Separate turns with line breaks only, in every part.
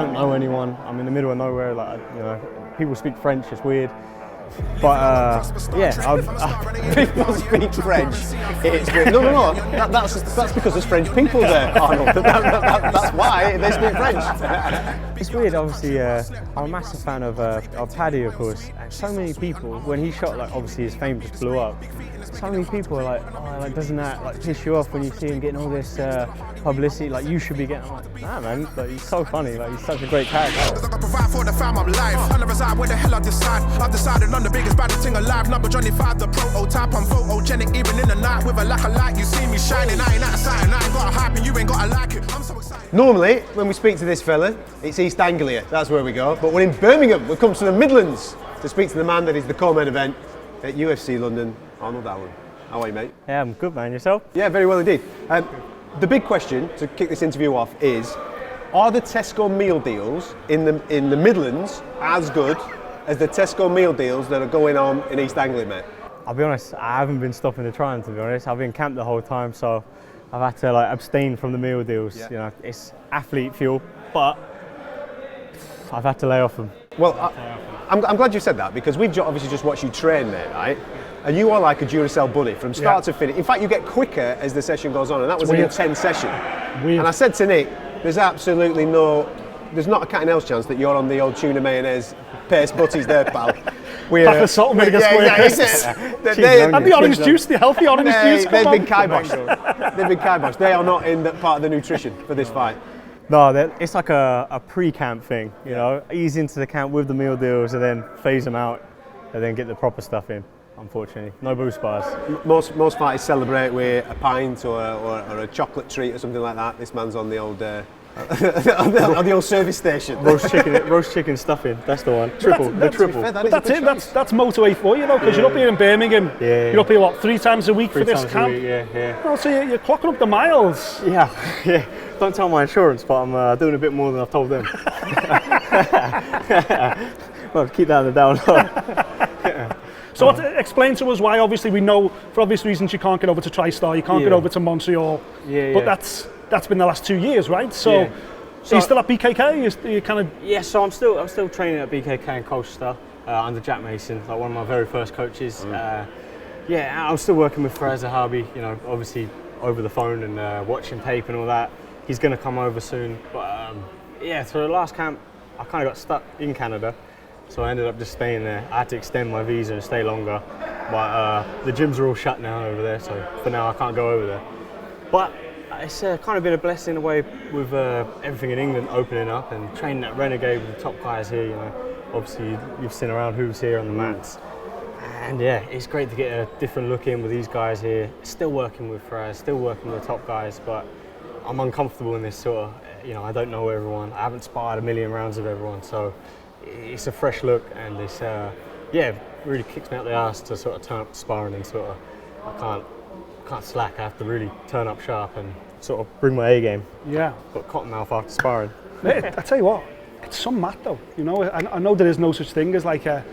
don't know anyone. I'm in the middle of nowhere. Like, you know, people speak French. It's weird. But yeah,
people speak French. It's weird. No. That's because there's French people there, Arnold. That's why they speak French.
It's weird. Obviously, I'm a massive fan of Paddy, of course. And so many people, when he shot, like obviously his fame just blew up. So many people are like, oh, like doesn't that like piss you off when you see him getting all this publicity? Like you should be getting. I'm like, nah, man. Like he's so funny. Like he's such a great character.
I've decided on the biggest baddest thing alive. Number Johnny 5, the prototype. I'm photogenic even in the night with a lack of light. You see me shining. I ain't outside and I ain't got a hype and you ain't got to like it. I'm so excited.
Normally, when we speak to this fella, it's East Anglia. That's where we go. But we're in Birmingham. We've come to the Midlands to speak to the man that is the co-main event at UFC London, Arnold Allen. How are you, mate?
Yeah, I'm good, man. Yourself?
Yeah, very well indeed. The big question to kick this interview off is: are the Tesco meal deals in the Midlands as good as the Tesco meal deals that are going on in East Anglia, mate?
I'll be honest, I haven't been stopping to try them, to be honest. I've been camped the whole time, so I've had to like abstain from the meal deals. Yeah. You know, it's athlete fuel, but I've had to lay off them.
Well, I'm glad you said that, because we've obviously just watched you train there, right? And you are like a Duracell bunny from start to finish. In fact, you get quicker as the session goes on, and that was an intense session. And I said to Nick, there's absolutely there's not a cat and else chance that you're on the old tuna mayonnaise paste butties there, pal.
Pack of salt and vinegar squares. And the orange juice, the healthy orange juice.
They've been kiboshed. They've been kiboshed. They are not in part of the nutrition for this fight.
No, it's like a pre-camp thing, you know. Ease into the camp with the meal deals and then phase them out and then get the proper stuff in, unfortunately. No boost bars.
Most fighters celebrate with a pint or a chocolate treat or something like that. This man's on the old on the old service station.
Roast chicken stuffing, that's the one. Triple.
Fair,
that's it, that's motorway for you, though, because you're up here in Birmingham. You're up here, what, 3 times a week for this camp? Oh, so you're clocking up the miles.
Yeah. Don't tell my insurance, but I'm doing a bit more than I've told them. Well, keep that on the down low.
So explain to us why, obviously we know, for obvious reasons, you can't get over to TriStar, you can't get over to Montreal. But that's been the last 2 years, right? So you're still at BKK? You kind of...
Yeah, so I'm still training at BKK in Colchester under Jack Mason, like one of my very first coaches. I'm still working with Fraser Harvey, you know, obviously over the phone and watching tape and all that. He's going to come over soon. But so the last camp, I kind of got stuck in Canada. So I ended up just staying there. I had to extend my visa and stay longer. But the gyms are all shut now over there, so for now I can't go over there. But it's kind of been a blessing in a way with everything in England opening up and training at Renegade with the top guys here. You know, obviously you've seen around who's here on the mats. And it's great to get a different look in with these guys here. Still working with Fraz, still working with the top guys, but I'm uncomfortable in this sort of, you know, I don't know everyone. I haven't sparred a million rounds of everyone, so it's a fresh look, and it's really kicks me out the arse to sort of turn up to sparring and sort of I can't slack. I have to really turn up sharp and sort of bring my A game.
Yeah.
Got cotton mouth after sparring.
Mate, I tell you what, it's some mat though. You know, I know there is no such thing as like a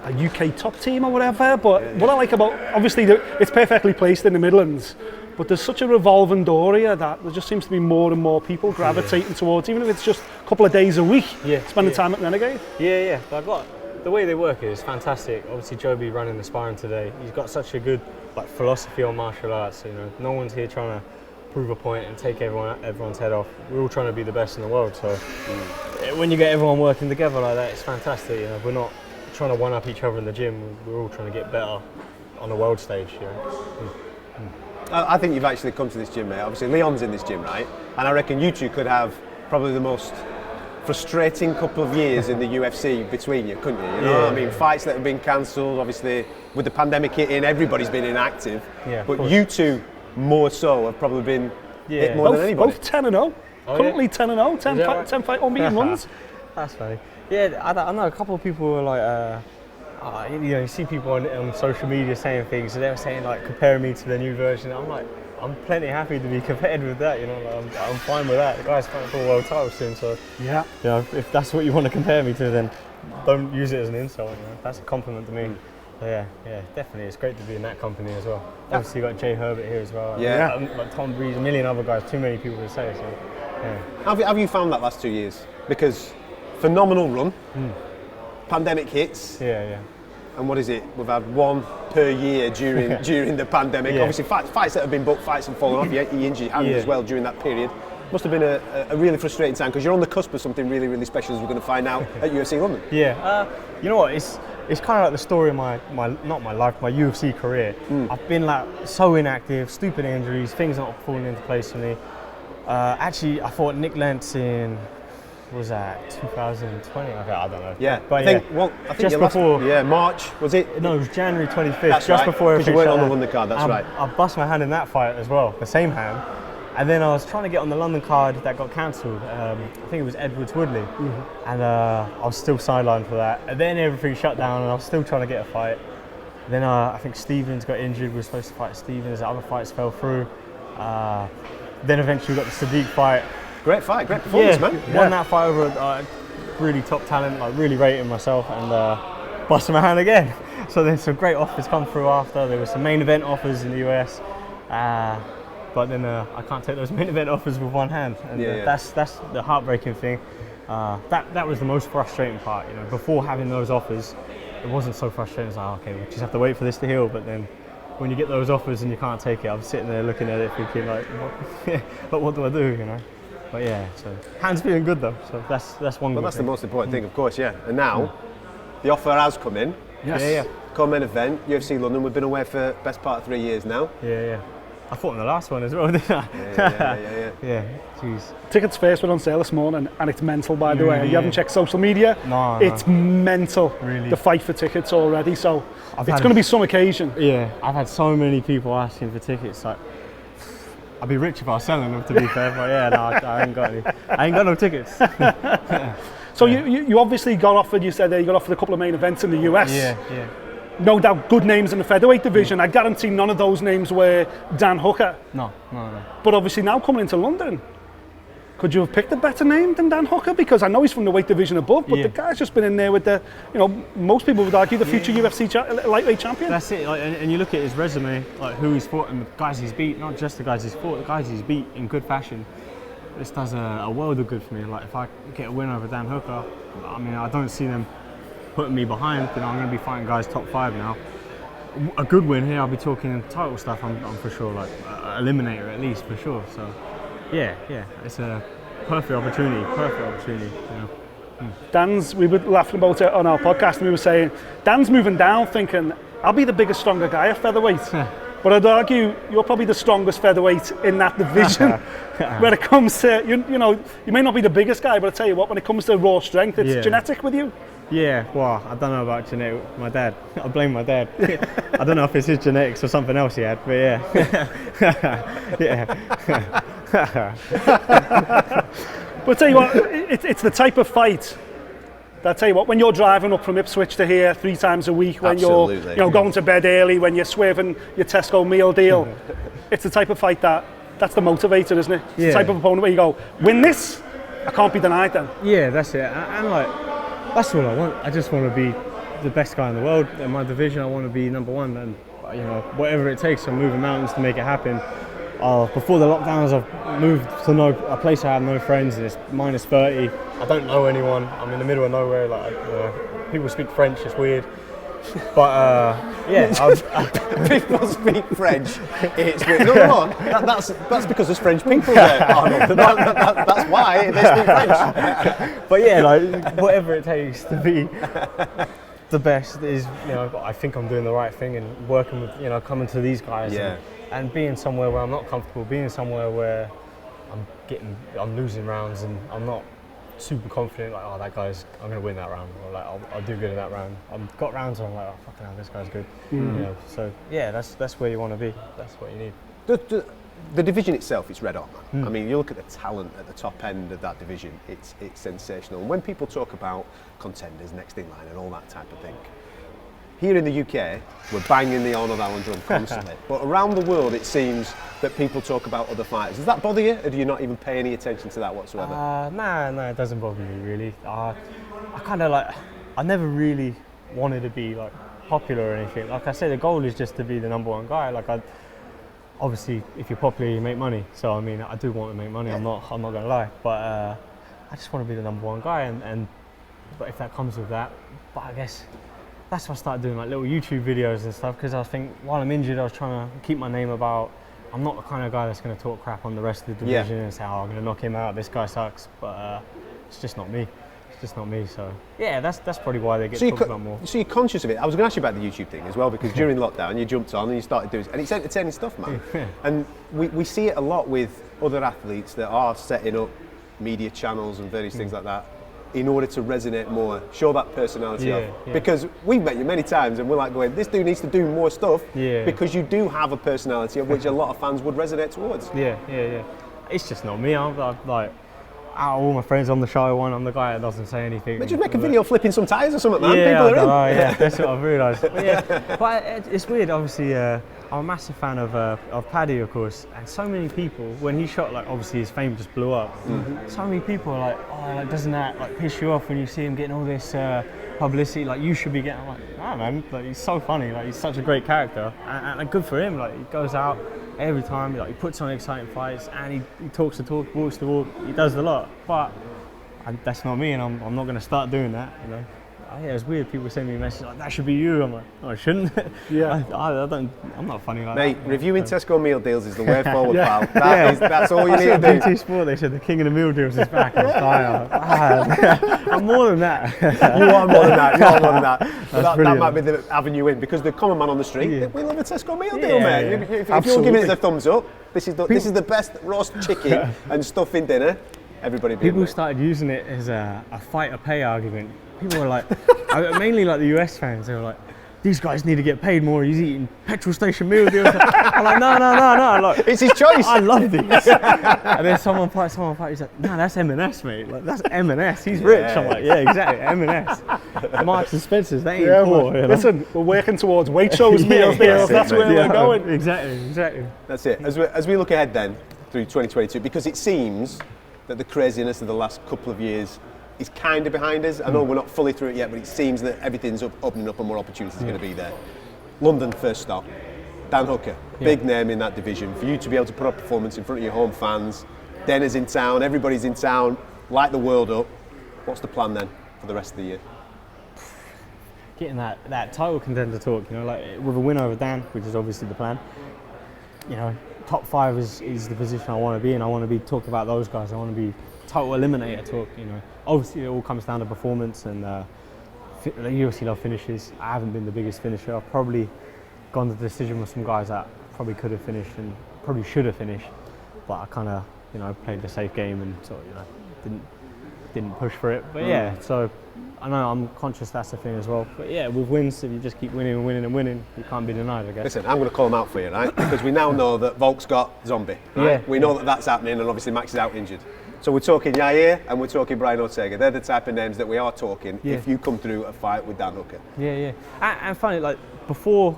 UK top team or whatever, but what I like about, obviously it's perfectly placed in the Midlands, but there's such a revolving door here that there just seems to be more and more people gravitating towards, even if it's just a couple of days a week, spending time at Renegade.
The way they work is fantastic. Obviously Joby running the sparring today, he's got such a good philosophy on martial arts. You know, no one's here trying to prove a point and take everyone's head off. We're all trying to be the best in the world, so when you get everyone working together like that, it's fantastic. You know, we're not trying to one-up each other in the gym, we're all trying to get better on the world stage. You know?
I think you've actually come to this gym, mate. Obviously Leon's in this gym, right? And I reckon you two could have probably the most frustrating couple of years in the UFC between you, couldn't you? You know, I mean, fights that have been cancelled, obviously with the pandemic hitting, everybody's been inactive. But you two more so have probably been hit more than anybody.
Both 10-0. Currently 10-0, 10 fight unbeaten runs.
That's funny. Yeah, I know a couple of people were like, you know, you see people on social media saying things, so they were saying like comparing me to the new version. I'm like, I'm plenty happy to be compared with that. You know, like, I'm fine with that. The guy's fighting for a world title soon, so you know, if that's what you want to compare me to, then don't use it as an insult. You know? That's a compliment to me. So yeah, definitely. It's great to be in that company as well. Obviously, you got Jay Herbert here as well. Like Tom Breeze, a million other guys. Too many people to say. So
Have you found that last 2 years? Because phenomenal run, pandemic hits.
Yeah.
And what is it? We've had one per year during the pandemic.
Yeah.
Obviously, fights that have been booked, fights have fallen off. You injured your hand as well during that period. Must have been a really frustrating time because you're on the cusp of something really, really special, as we're going to find out at UFC London.
Yeah. You know what? It's kind of like the story of my UFC career. I've been like so inactive, stupid injuries, things not falling into place for me. Actually, I fought Nick Lentz in. Was that 2020? Okay, I don't know.
Yeah,
but
I think
just before.
March was it?
No, it was January 25th.
That's
just
right,
before.
Because you weren't on the London card. That's right.
I bust my hand in that fight as well, the same hand. And then I was trying to get on the London card that got cancelled. I think it was Edwards Woodley, and I was still sidelined for that. And then everything shut down, and I was still trying to get a fight. Then I think Stevens got injured. We were supposed to fight Stevens. The other fights fell through. Then eventually we got the Sadiq fight.
Great fight, great performance, man.
Won that fight over really top talent, like really rating myself, and busted my hand again. So then some great offers come through after. There were some main event offers in the US, but then I can't take those main event offers with one hand, and that's the heartbreaking thing. That was the most frustrating part. You know, before having those offers, it wasn't so frustrating. It's like, okay, we just have to wait for this to heal. But then when you get those offers and you can't take it, I'm sitting there looking at it thinking like, but what do I do? You know. But yeah, so hand's feeling good though, so that's one.
Well, that's the most important thing, of course, yeah. And now, the offer has come in.
Yes. Yeah.
Co-main event, UFC London. We've been away for best part of 3 years now.
Yeah. I fought in the last one as well, didn't I? Yeah. Jeez.
Tickets first went on sale this morning, and it's mental, by the way. You haven't checked social media?
No.
It's mental.
Really?
The fight for tickets already, so it's going to be some occasion.
Yeah, I've had so many people asking for tickets, like. I'd be rich if I was selling them, to be fair, but yeah, no, I ain't got no tickets.
So you obviously got offered, you said there you got offered a couple of main events in the US.
Yeah.
No doubt good names in the featherweight division. I guarantee none of those names were Dan Hooker.
No.
But obviously now coming into London, could you have picked a better name than Dan Hooker? Because I know he's from the weight division above, but the guy's just been in there with the, most people would argue the future UFC lightweight champion.
That's it, and you look at his resume, like who he's fought and the guys he's beat, not just the guys he's fought, the guys he's beat in good fashion. This does a world of good for me. Like if I get a win over Dan Hooker, I mean, I don't see them putting me behind. I'm going to be fighting guys top 5 now. A good win here, I'll be talking title stuff, I'm for sure, like eliminator at least, for sure. So. Yeah, it's a perfect opportunity.
Dan's, we were laughing about it on our podcast, and we were saying, Dan's moving down thinking, I'll be the biggest, stronger guy at featherweight. But I'd argue you're probably the strongest featherweight in that division. When it comes to, you may not be the biggest guy, but I tell you what, when it comes to raw strength, it's genetic with you.
Yeah, well, I don't know about genetic. My dad, I blame my dad. I don't know if it's his genetics or something else he had, but yeah.
But tell you what, it's the type of fight that, tell you what, when you're driving up from Ipswich to here 3 times a week, when you're going to bed early, when you're swerving your Tesco meal deal, it's the type of fight that's the motivator, isn't it? It's the type of opponent where you go, win this, I can't be denied then.
Yeah, that's it. And like, that's all I want. I just want to be the best guy in the world in my division. I want to be number 1, and whatever it takes, I'm moving mountains to make it happen. Before the lockdowns, I've moved to a place I have no friends, and it's minus 30. I don't know anyone. I'm in the middle of nowhere. Like people speak French. It's weird. But
people speak French. It's weird. No, that's because there's French people there, Arnold. That's why they speak French.
But yeah, like whatever it takes to be the best is, I think I'm doing the right thing and working with, coming to these guys and being somewhere where I'm not comfortable, being somewhere where I'm losing rounds and I'm not super confident, like, I'm going to win that round, or like, I'll do good in that round. I've got rounds where I'm like, oh, fucking hell, this guy's good. So yeah, that's where you want to be. That's what you need.
The division itself is red hot. I mean, you look at the talent at the top end of that division, it's sensational. And when people talk about contenders, next in line and all that type of thing, here in the UK, we're banging the Arnold Allen drum constantly. But around the world, it seems that people talk about other fighters. Does that bother you, or do you not even pay any attention to that whatsoever?
Nah, it doesn't bother me really. I kind of like, I never really wanted to be like popular or anything. Like I said, the goal is just to be the number 1 guy. Like obviously, if you're popular, you make money. So I mean, I do want to make money. I'm not gonna lie, but I just want to be the #1 guy, and but if that comes with that, but I guess that's why I started doing like little YouTube videos and stuff, because I think while I'm injured, I was trying to keep my name about. I'm not the kind of guy that's going to talk crap on the rest of the division and say, oh, I'm going to knock him out, this guy sucks, but it's just not me. It's just not me, so yeah, that's probably why they get talked about more.
So you're conscious of it. I was going to ask you about the YouTube thing as well, because during lockdown you jumped on and you started doing it, and it's entertaining stuff, man. And we see it a lot with other athletes that are setting up media channels and various things like that in order to resonate more, show that personality off. Because we've met you many times and we're like going, this dude needs to do more stuff because you do have a personality of which a lot of fans would resonate towards.
Yeah. It's just not me. I'm like, out of all my friends, I'm the shy one. I'm the guy that doesn't say anything.
But just make a video flipping some tyres or something, man.
Yeah,
People are in.
Yeah, that's what I've realised. But it's weird. Obviously, I'm a massive fan of Paddy, of course, and so many people, when he shot, like obviously his fame just blew up. So many people are like, oh, like, doesn't that like piss you off when you see him getting all this publicity? Like you should be getting. I'm like, nah, man, like he's so funny. Like he's such a great character, and good for him. Like he goes out every time, like he puts on exciting fights, and he talks the talk, walks the walk. He does the lot, but that's not me, and I'm not going to start doing that. You know. Yeah, it's weird. People send me a message like, that should be you. I'm like, no, I shouldn't.
Yeah.
I'm not funny like
Mate,
that.
reviewing Tesco meal deals is the way forward, pal. That's all you need to do.
BT Sport, they said the king of the meal deals is back. I'm more than that.
You are more than that. But that might be the avenue in, because the common man on the street, we love a Tesco meal deal, mate. If you're giving it the thumbs up, this is the best roast chicken and stuffing dinner. Everybody be
People started using it as a fighter pay argument. People were like, mainly like the US fans, they were like, these guys need to get paid more, he's eating petrol station meal deals. I'm like, no. Like, it's his choice. I love these. And then someone fights, he's like, no, that's M&S, mate. Like, that's M&S, he's rich. I'm like, yeah, exactly, M&S. Marks and Spencer's, they ain't poor. You know?
Listen, we're working towards Waitrose meals deals, that's where we're going.
Exactly.
That's it. As we look ahead then, through 2022, because it seems that the craziness of the last couple of years is kind of behind us. I know we're not fully through it yet, but it seems that everything's opening up and more opportunities are going to be there. London first stop. Dan Hooker, big name in that division. For you to be able to put a performance in front of your home fans, Denner's in town, everybody's in town, light the world up. What's the plan then for the rest of the year?
Getting that title contender talk, you know, like with a win over Dan, which is obviously the plan. You know, top 5 is the position I want to be in. I want to be talking about those guys. I want to be title eliminator talk, you know. Obviously it all comes down to performance and the UFC love finishes. I haven't been the biggest finisher. I've probably gone to the decision with some guys that probably could have finished and probably should have finished, but I kind of, you know, played the safe game and sort of, you know, didn't push for it. But yeah, so I know I'm conscious that's the thing as well. But yeah, with wins, if you just keep winning and winning and winning, you can't be denied, I guess.
Listen, I'm going to call them out for you, right? Because we now know that Volk's got Zombie, right?
Yeah.
We know that that's happening, and obviously Max is out injured. So we're talking Yair and we're talking Brian Ortega. They're the type of names that we are talking if you come through a fight with Dan Hooker.
Yeah. And funny, like before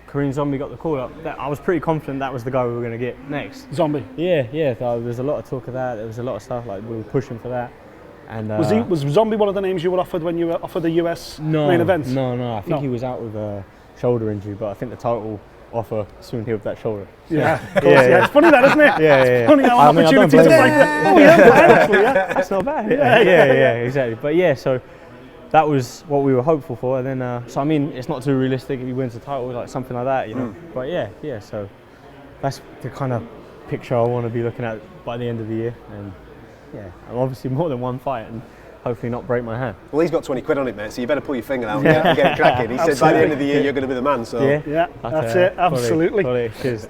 Kareem Zombie got the call up, I was pretty confident that was the guy we were going to get next.
Zombie.
Yeah. There was a lot of talk of that. There was a lot of stuff like we were pushing for that. And
was Zombie one of the names you were offered when you were offered the US main event?
No. I think he was out with a shoulder injury, but I think the title offer soon healed that shoulder.
Yeah, of course, yeah. It's funny that, isn't it?
Yeah.
It's funny how an opportunity to like that. Oh yeah, actually, yeah.
That's not bad. Yeah, exactly. But yeah, so that was what we were hopeful for. And then, so I mean, it's not too realistic if he wins the title, like something like that, you know. But yeah. So that's the kind of picture I want to be looking at by the end of the year. And yeah, I'm obviously more than one fight and hopefully not break my hand.
Well, he's got 20 quid on it, mate, so you better pull your finger out and get cracking. He said by the end of the year you're going to be the man, so...
Yeah, that's it, absolutely.
Cheers.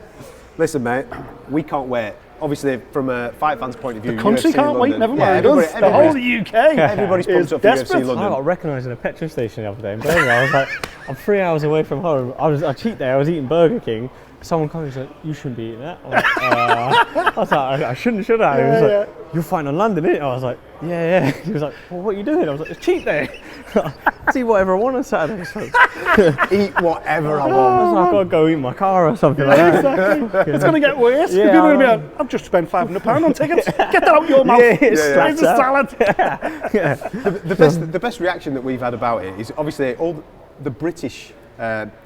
Listen, mate, we can't wait. Obviously, from a fight fan's point of view,
the country
UFC
can't
London,
wait, never mind us. The whole UK.
Everybody's pumped up for UFC London.
I got recognised in a petrol station the other day in Birmingham. I was like, I'm 3 hours away from home. I cheat day, I was eating Burger King. Someone comes and said, you shouldn't be eating that. I was like, I shouldn't, should I? He was like, you're fighting on London, innit? I was like, yeah. He was like, well, what are you doing? I was like, it's cheat day. See whatever I want on Saturday. So.
Eat whatever I want.
I was like, I've got to go eat my car or something like that.
Exactly. It's going to get worse. People are going to be like, I've just spent £500 on tickets. Get that out your mouth. It's a salad.
The best reaction that we've had about it is obviously all the British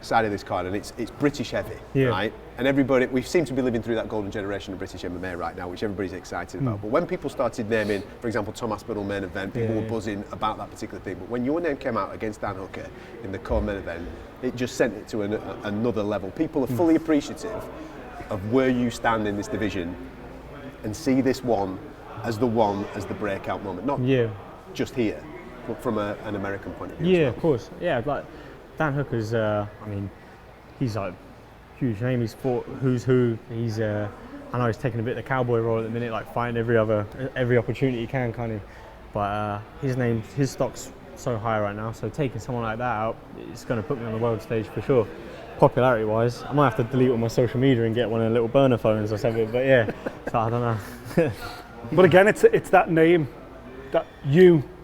side of this card, and it's British heavy, right? and everybody, we seem to be living through that golden generation of British MMA right now, which everybody's excited about. But when people started naming, for example, Tom Aspinall main event, people were buzzing about that particular thing. But when your name came out against Dan Hooker in the co-main event, it just sent it to another level. People are fully appreciative of where you stand in this division and see this one as the breakout moment. Not just here, but from an American point of view.
Yeah, of course. Yeah, like Dan Hooker's, I mean, he's like huge name. He's fought who's who. He's, I know he's taking a bit of the cowboy role at the minute, like fighting every opportunity he can, kind of. But his stock's so high right now. So taking someone like that out, it's going to put me on the world stage for sure. Popularity-wise, I might have to delete all my social media and get one of the little burner phones or something. But yeah, so I don't know.
But again, it's that name that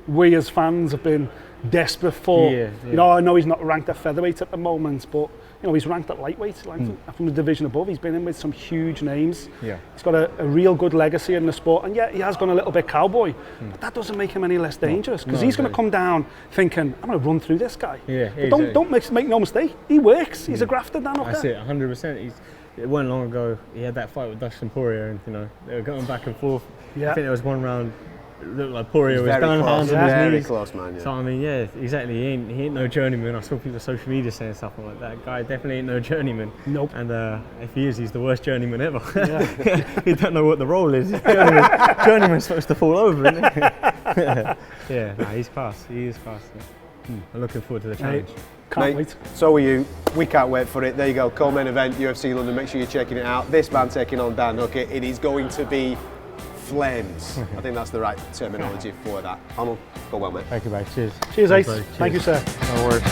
we as fans have been desperate for. You know, I know he's not ranked at featherweight at the moment, but you know, he's ranked at lightweight, from the division above. He's been in with some huge names. He's got a real good legacy in the sport, and he has gone a little bit cowboy, but that doesn't make him any less dangerous, because he's going to come down thinking, I'm going to run through this guy. But don't make no mistake, he works. He's a grafter, Dan Hooker.
That's it, 100%. It wasn't long ago, he had that fight with Dustin Poirier, and you know, they were going back and forth. I think there was one round, it looked like Poirier was down, hands on his knees.
Very close, man.
So I mean, exactly. He ain't no journeyman. I saw people on social media saying stuff like that. Guy definitely ain't no journeyman.
Nope.
And if he is, he's the worst journeyman ever. He don't know what the role is. Journeyman's supposed to fall over, isn't he? He's class. He is class. I'm looking forward to the challenge.
Can't wait.
So are you. We can't wait for it. There you go. Co-main event, UFC London. Make sure you're checking it out. This man taking on Dan Hooker. It is going to be flames. I think that's the right terminology for that. Arnold, go well, mate.
Thank you, mate. Cheers.
Cheers, Ace. Thank you, sir.
No worries.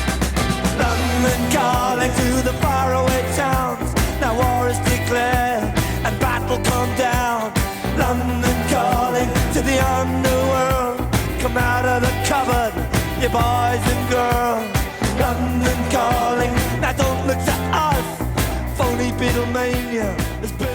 London calling to the faraway towns. Now war is declared and battle come down. London calling to the underworld. Come out of the cupboard, you boys and girls. London calling, now don't look to us. Phony Beatlemania has been